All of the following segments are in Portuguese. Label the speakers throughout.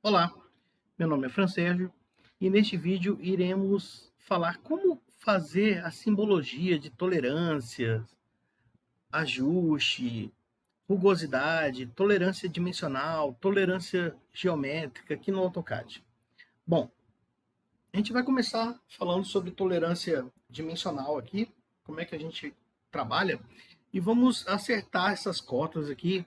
Speaker 1: Olá, meu nome é Fran Sérgio e neste vídeo iremos falar como fazer a simbologia de tolerância, ajuste, rugosidade, tolerância dimensional, tolerância geométrica aqui no AutoCAD. Bom, a gente vai começar falando sobre tolerância dimensional aqui, como é que a gente trabalha, e vamos acertar essas cotas aqui,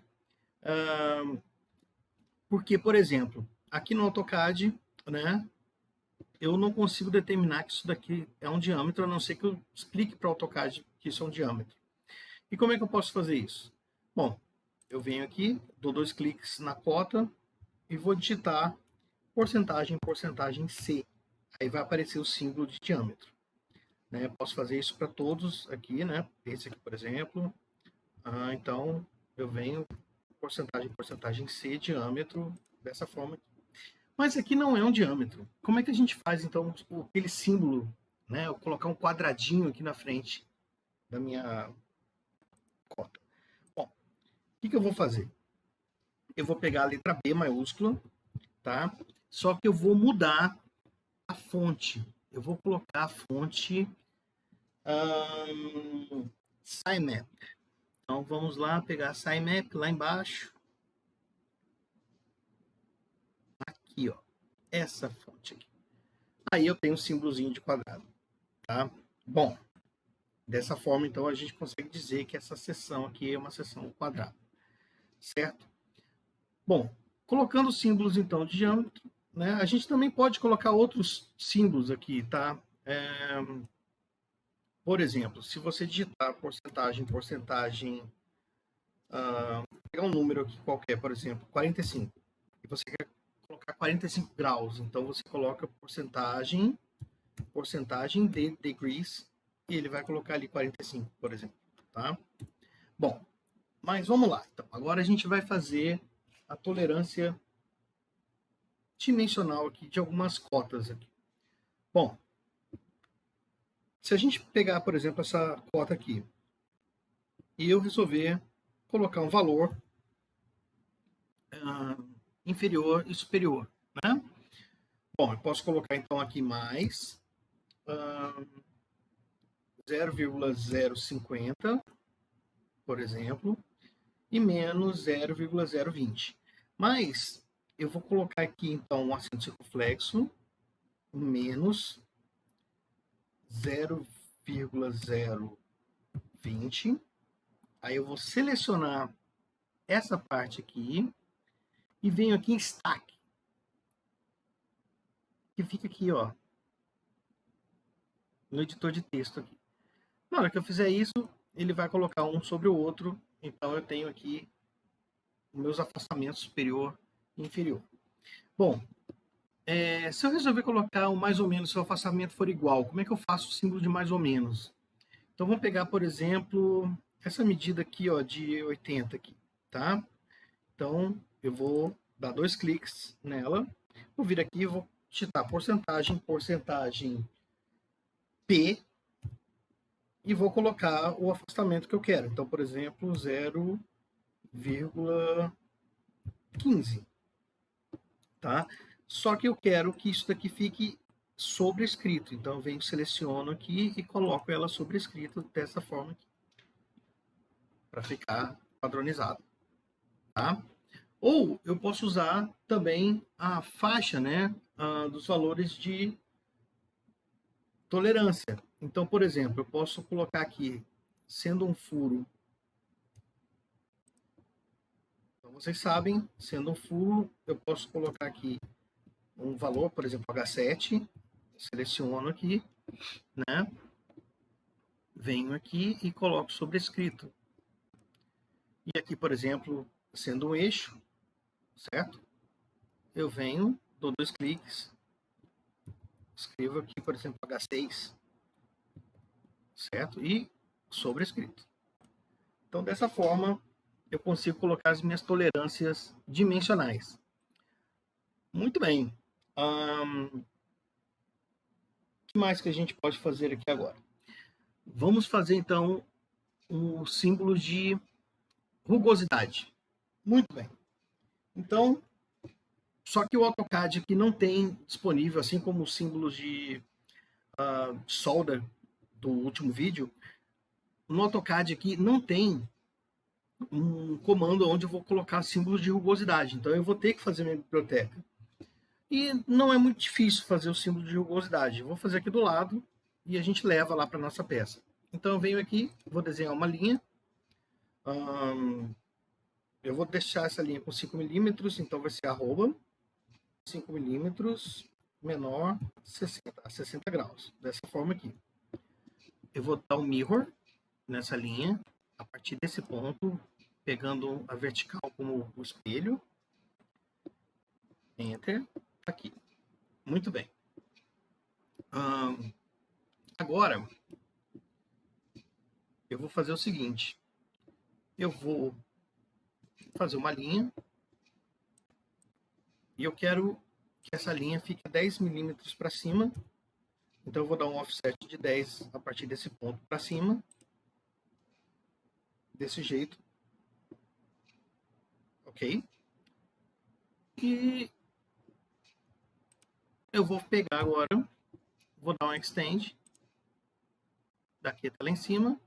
Speaker 1: porque, por exemplo, aqui no AutoCAD, né, eu não consigo determinar que isso daqui é um diâmetro, a não ser que eu explique para o AutoCAD que isso é um diâmetro. E como é que eu posso fazer isso? Bom, eu venho aqui, dou 2 cliques na cota e vou digitar porcentagem C. Aí vai aparecer o símbolo de diâmetro. Né? Eu posso fazer isso para todos aqui, né? Esse aqui, por exemplo. Então, eu venho porcentagem C, diâmetro, dessa forma aqui. Mas aqui não é um diâmetro. Como é que a gente faz, então, aquele símbolo, né? Eu colocar um quadradinho aqui na frente da minha cota. Bom, o que eu vou fazer? Eu vou pegar a letra B maiúscula, tá? Só que eu vou mudar a fonte. Eu vou colocar a fonte SciMap. Então, vamos lá pegar a SciMap lá embaixo. Aqui, ó. Essa fonte aqui. Aí eu tenho um símbolozinho de quadrado, tá? Bom, dessa forma, então, a gente consegue dizer que essa seção aqui é uma seção quadrada, certo? Bom, colocando símbolos, então, de diâmetro, né, a gente também pode colocar outros símbolos aqui, tá? Por exemplo, se você digitar pegar um número aqui qualquer, por exemplo, 45, e você quer colocar 45 graus, então você coloca porcentagem de degrees, e ele vai colocar ali 45, por exemplo, tá? Bom, mas vamos lá. Então, agora a gente vai fazer a tolerância dimensional aqui de algumas cotas aqui. Bom, se a gente pegar, por exemplo, essa cota aqui e eu resolver colocar um valor inferior e superior, né? Bom, eu posso colocar então aqui mais 0,050, por exemplo, e menos 0,020. Mas eu vou colocar aqui então um acento circunflexo menos 0,020. Aí eu vou selecionar essa parte aqui e venho aqui em stack, que fica aqui, ó, no editor de texto aqui. Na hora que eu fizer isso, ele vai colocar um sobre o outro, então eu tenho aqui os meus afastamentos superior e inferior. Bom, se eu resolver colocar um mais ou menos, se o afastamento for igual, como é que eu faço o símbolo de mais ou menos? Então vamos pegar, por exemplo, essa medida aqui, ó, de 80 aqui, tá? Então eu vou dar 2 cliques nela, vou vir aqui e vou digitar porcentagem P e vou colocar o afastamento que eu quero. Então, por exemplo, 0,15, tá? Só que eu quero que isso daqui fique sobrescrito. Então, eu venho, seleciono aqui e coloco ela sobrescrita dessa forma aqui, para ficar padronizado, tá? Ou eu posso usar também a faixa, né, dos valores de tolerância. Então, por exemplo, eu posso colocar aqui, sendo um furo, então vocês sabem, sendo um furo, eu posso colocar aqui um valor, por exemplo, H7, seleciono aqui, né? Venho aqui e coloco sobrescrito. E aqui, por exemplo, sendo um eixo, certo? Eu venho, dou 2 cliques, escrevo aqui, por exemplo, H6, certo? E sobrescrito. Então, dessa forma, eu consigo colocar as minhas tolerâncias dimensionais. Muito bem. O que mais que a gente pode fazer aqui agora? Vamos fazer, então, um símbolo de rugosidade. Muito bem. Então, Só que o AutoCAD aqui não tem disponível, assim como os símbolos de solda do último vídeo, no AutoCAD aqui não tem um comando onde eu vou colocar símbolos de rugosidade. Então eu vou ter que fazer minha biblioteca. E não é muito difícil fazer o símbolo de rugosidade. Eu vou fazer aqui do lado e a gente leva lá para nossa peça. Então eu venho aqui, vou desenhar uma linha. Eu vou deixar essa linha com 5 milímetros, então vai ser arroba 5 milímetros menor 60 graus. Dessa forma aqui. Eu vou dar um mirror nessa linha, a partir desse ponto, pegando a vertical como o espelho. Enter. Aqui. Muito bem. Agora, eu vou fazer o seguinte. Eu vou fazer uma linha. E eu quero que essa linha fique 10 milímetros para cima. Então, eu vou dar um offset de 10 a partir desse ponto para cima. Desse jeito. Ok? E eu vou pegar agora, vou dar um extend daqui até lá em cima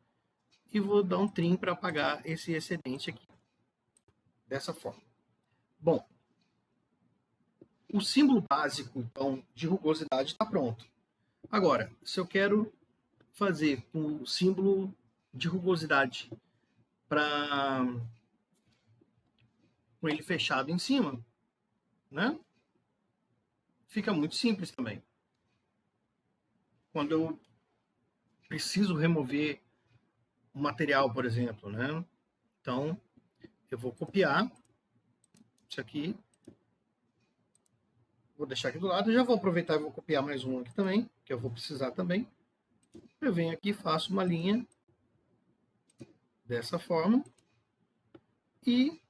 Speaker 1: e vou dar um trim para apagar esse excedente aqui. Dessa forma. Bom, o símbolo básico, então, de rugosidade está pronto. Agora, se eu quero fazer o símbolo de rugosidade com ele fechado em cima, né? Fica muito simples também. Quando eu preciso remover o material, por exemplo, né? Então, eu vou copiar isso aqui. Vou deixar aqui do lado. Já vou aproveitar e vou copiar mais um aqui também, que eu vou precisar também. Eu venho aqui, faço uma linha dessa forma. E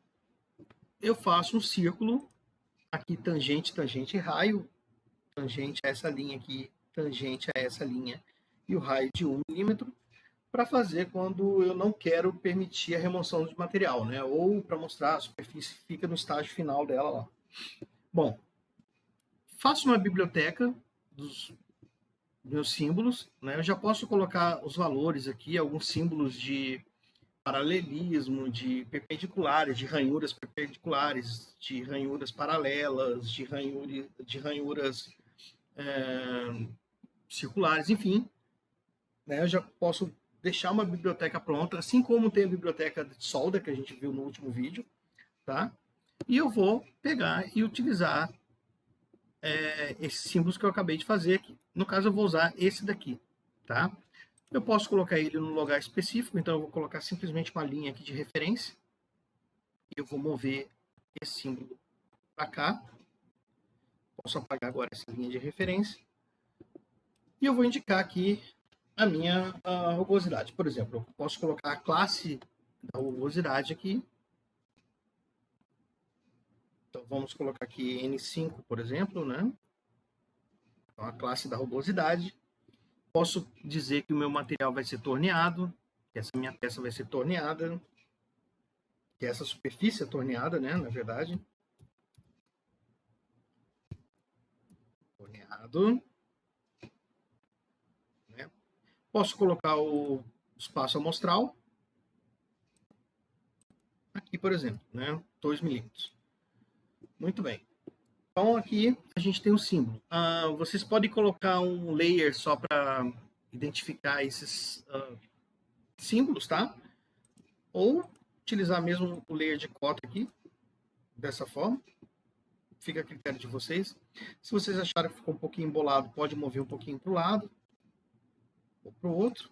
Speaker 1: eu faço um círculo aqui, tangente, tangente e raio. Tangente a essa linha aqui, tangente a essa linha. E o raio de 1 milímetro. Para fazer quando eu não quero permitir a remoção de material, né? Ou para mostrar a superfície que fica no estágio final dela lá. Bom, faço uma biblioteca dos meus símbolos, né? Eu já posso colocar os valores aqui, alguns símbolos de paralelismo, de perpendiculares, de ranhuras perpendiculares, de ranhuras paralelas, de ranhuras circulares, enfim. Né? Eu já posso deixar uma biblioteca pronta, assim como tem a biblioteca de solda que a gente viu no último vídeo, tá? E eu vou pegar e utilizar esses símbolos que eu acabei de fazer aqui. No caso, eu vou usar esse daqui, tá? Eu posso colocar ele num lugar específico, então eu vou colocar simplesmente uma linha aqui de referência. E eu vou mover esse símbolo para cá. Posso apagar agora essa linha de referência. E eu vou indicar aqui a minha rugosidade. Por exemplo, eu posso colocar a classe da rugosidade aqui. Então, vamos colocar aqui N5, por exemplo, né? Então, a classe da rugosidade. Posso dizer que o meu material vai ser torneado, que essa minha peça vai ser torneada, que essa superfície é torneada, né? Na verdade. Torneado. Né? Posso colocar o espaço amostral. Aqui, por exemplo, né? 2 milímetros. Muito bem. Então, aqui a gente tem o símbolo. Vocês podem colocar um layer só para identificar esses símbolos, tá? Ou utilizar mesmo o layer de cota aqui, dessa forma. Fica a critério de vocês. Se vocês acharem que ficou um pouquinho embolado, pode mover um pouquinho para o lado ou para o outro.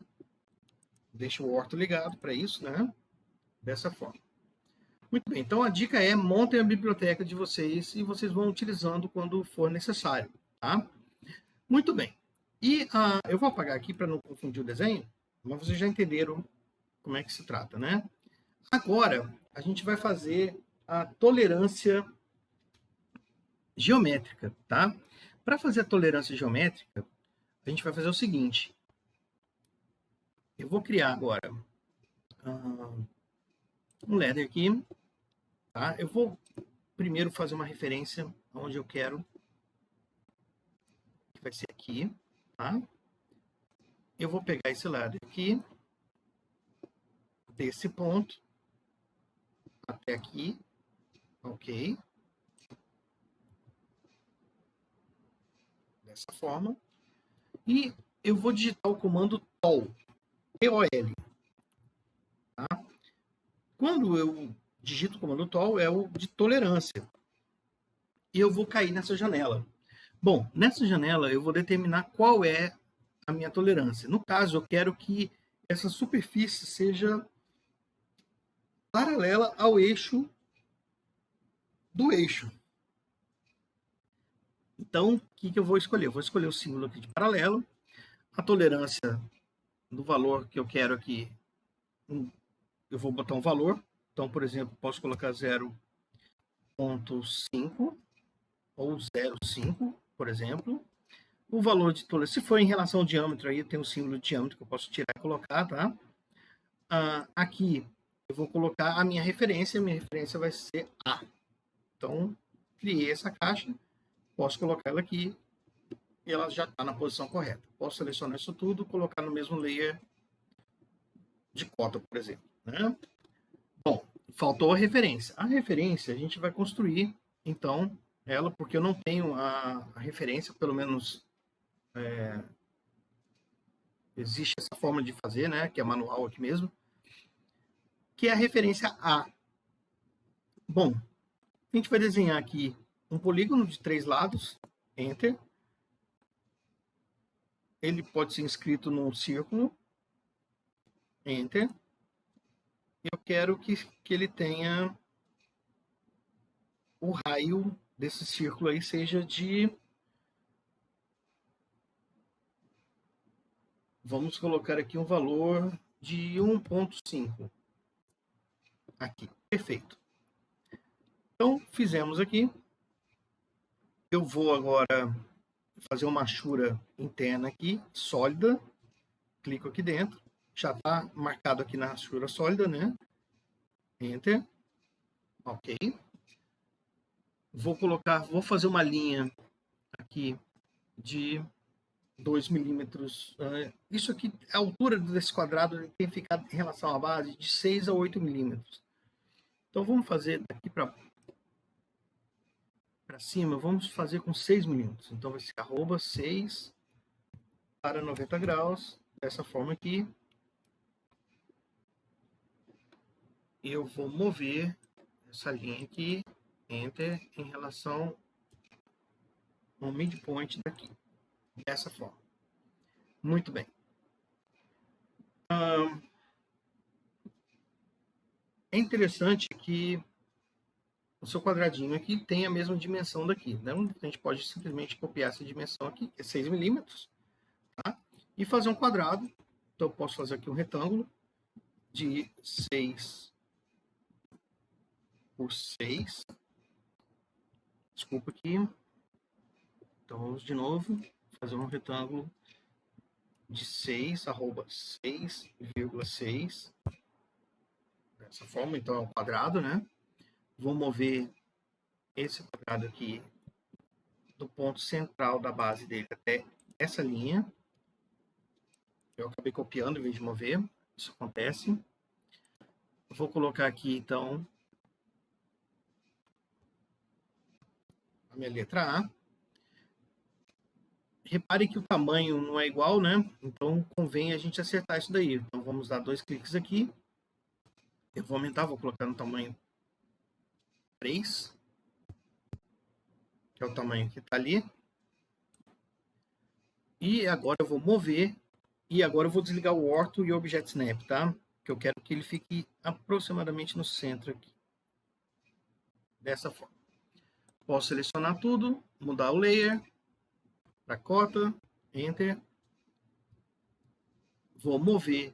Speaker 1: Deixa o orto ligado para isso, né? Dessa forma. Muito bem, então a dica é montem a biblioteca de vocês e vocês vão utilizando quando for necessário, tá? Muito bem. E eu vou apagar aqui para não confundir o desenho, mas vocês já entenderam como é que se trata, né? Agora, a gente vai fazer a tolerância geométrica, tá? Para fazer a tolerância geométrica, a gente vai fazer o seguinte. Eu vou criar agora um ladder aqui, tá? Eu vou primeiro fazer uma referência onde eu quero, que vai ser aqui, tá? Eu vou pegar esse lado aqui, desse ponto até aqui, ok? Dessa forma. E eu vou digitar o comando TOL, T-O-L. Tá? Quando eu digito o comando TOL, é o de tolerância. E eu vou cair nessa janela. Bom, nessa janela eu vou determinar qual é a minha tolerância. No caso, eu quero que essa superfície seja paralela ao eixo do eixo. Então, o que eu vou escolher? Eu vou escolher o símbolo aqui de paralelo. A tolerância do valor que eu quero aqui, eu vou botar um valor. Então, por exemplo, posso colocar 0,5 ou 0,5, por exemplo. O valor de tolerância, se for em relação ao diâmetro, aí tem um símbolo de diâmetro que eu posso tirar e colocar, tá? Aqui eu vou colocar a minha referência vai ser A. Então, criei essa caixa, posso colocar ela aqui e ela já está na posição correta. Posso selecionar isso tudo, colocar no mesmo layer de cota, por exemplo, né? Bom, faltou a referência. A referência a gente vai construir, então, ela, porque eu não tenho a referência, pelo menos existe essa forma de fazer, né, que é manual aqui mesmo, que é a referência A. Bom, a gente vai desenhar aqui um polígono de 3 lados, Enter. Ele pode ser inscrito num círculo, Enter. Eu quero que ele tenha o raio desse círculo aí seja de, vamos colocar aqui um valor de 1,5. Aqui, perfeito. Então, fizemos aqui. Eu vou agora fazer uma achura interna aqui, sólida. Clico aqui dentro. Já está marcado aqui na achura sólida, né? Enter. Ok. Vou fazer uma linha aqui de 2 milímetros. Isso aqui, a altura desse quadrado tem ficado em relação à base de 6 a 8 milímetros. Então vamos fazer daqui para cima, vamos fazer com 6 milímetros. Então vai ser arroba 6 para 90 graus, dessa forma aqui. Eu vou mover essa linha aqui, Enter, em relação ao midpoint daqui, dessa forma. Muito bem. É interessante que o seu quadradinho aqui tem a mesma dimensão daqui. Né? A gente pode simplesmente copiar essa dimensão aqui, que é 6 milímetros, tá? E fazer um quadrado. Então, eu posso fazer aqui um retângulo de 6 por 6. Desculpa aqui. Então, vamos de novo fazer um retângulo de 6, arroba 6,6. Dessa forma, então é um quadrado, né? Vou mover esse quadrado aqui do ponto central da base dele até essa linha. Eu acabei copiando em vez de mover. Isso acontece. Vou colocar aqui, então, a minha letra A. Repare que o tamanho não é igual, né? Então, convém a gente acertar isso daí. Então, vamos dar 2 cliques aqui. Eu vou aumentar, vou colocar no tamanho 3. Que é o tamanho que está ali. E agora eu vou mover. E agora eu vou desligar o Ortho e o Object Snap, tá? Que eu quero que ele fique aproximadamente no centro aqui. Dessa forma. Posso selecionar tudo, mudar o layer para cota, Enter. Vou mover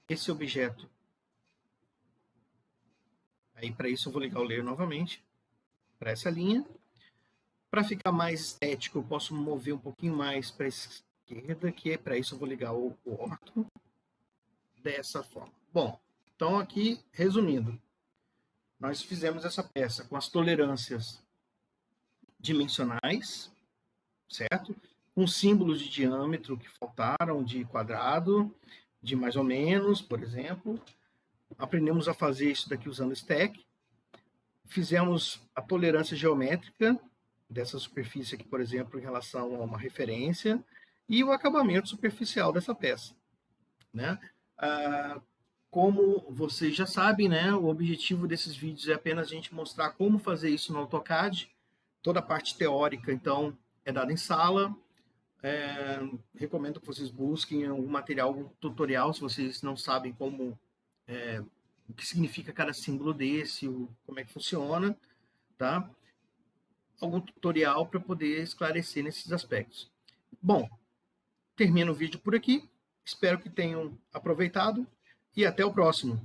Speaker 1: esse objeto. Aí para isso eu vou ligar o layer novamente para essa linha. Para ficar mais estético, eu posso mover um pouquinho mais para a esquerda, que é para isso eu vou ligar o orto dessa forma. Bom, então aqui, resumindo, nós fizemos essa peça com as tolerâncias dimensionais, certo? Com símbolos de diâmetro que faltaram, de quadrado, de mais ou menos, por exemplo. Aprendemos a fazer isso daqui usando stack. Fizemos a tolerância geométrica dessa superfície aqui, por exemplo, em relação a uma referência, e o acabamento superficial dessa peça, né? Como vocês já sabem, né, o objetivo desses vídeos é apenas a gente mostrar como fazer isso no AutoCAD. Toda a parte teórica, então, é dada em sala. Recomendo que vocês busquem algum material, algum tutorial, se vocês não sabem como o que significa cada símbolo desse, como é que funciona, tá? Algum tutorial para poder esclarecer nesses aspectos. Bom, termino o vídeo por aqui. Espero que tenham aproveitado e até o próximo.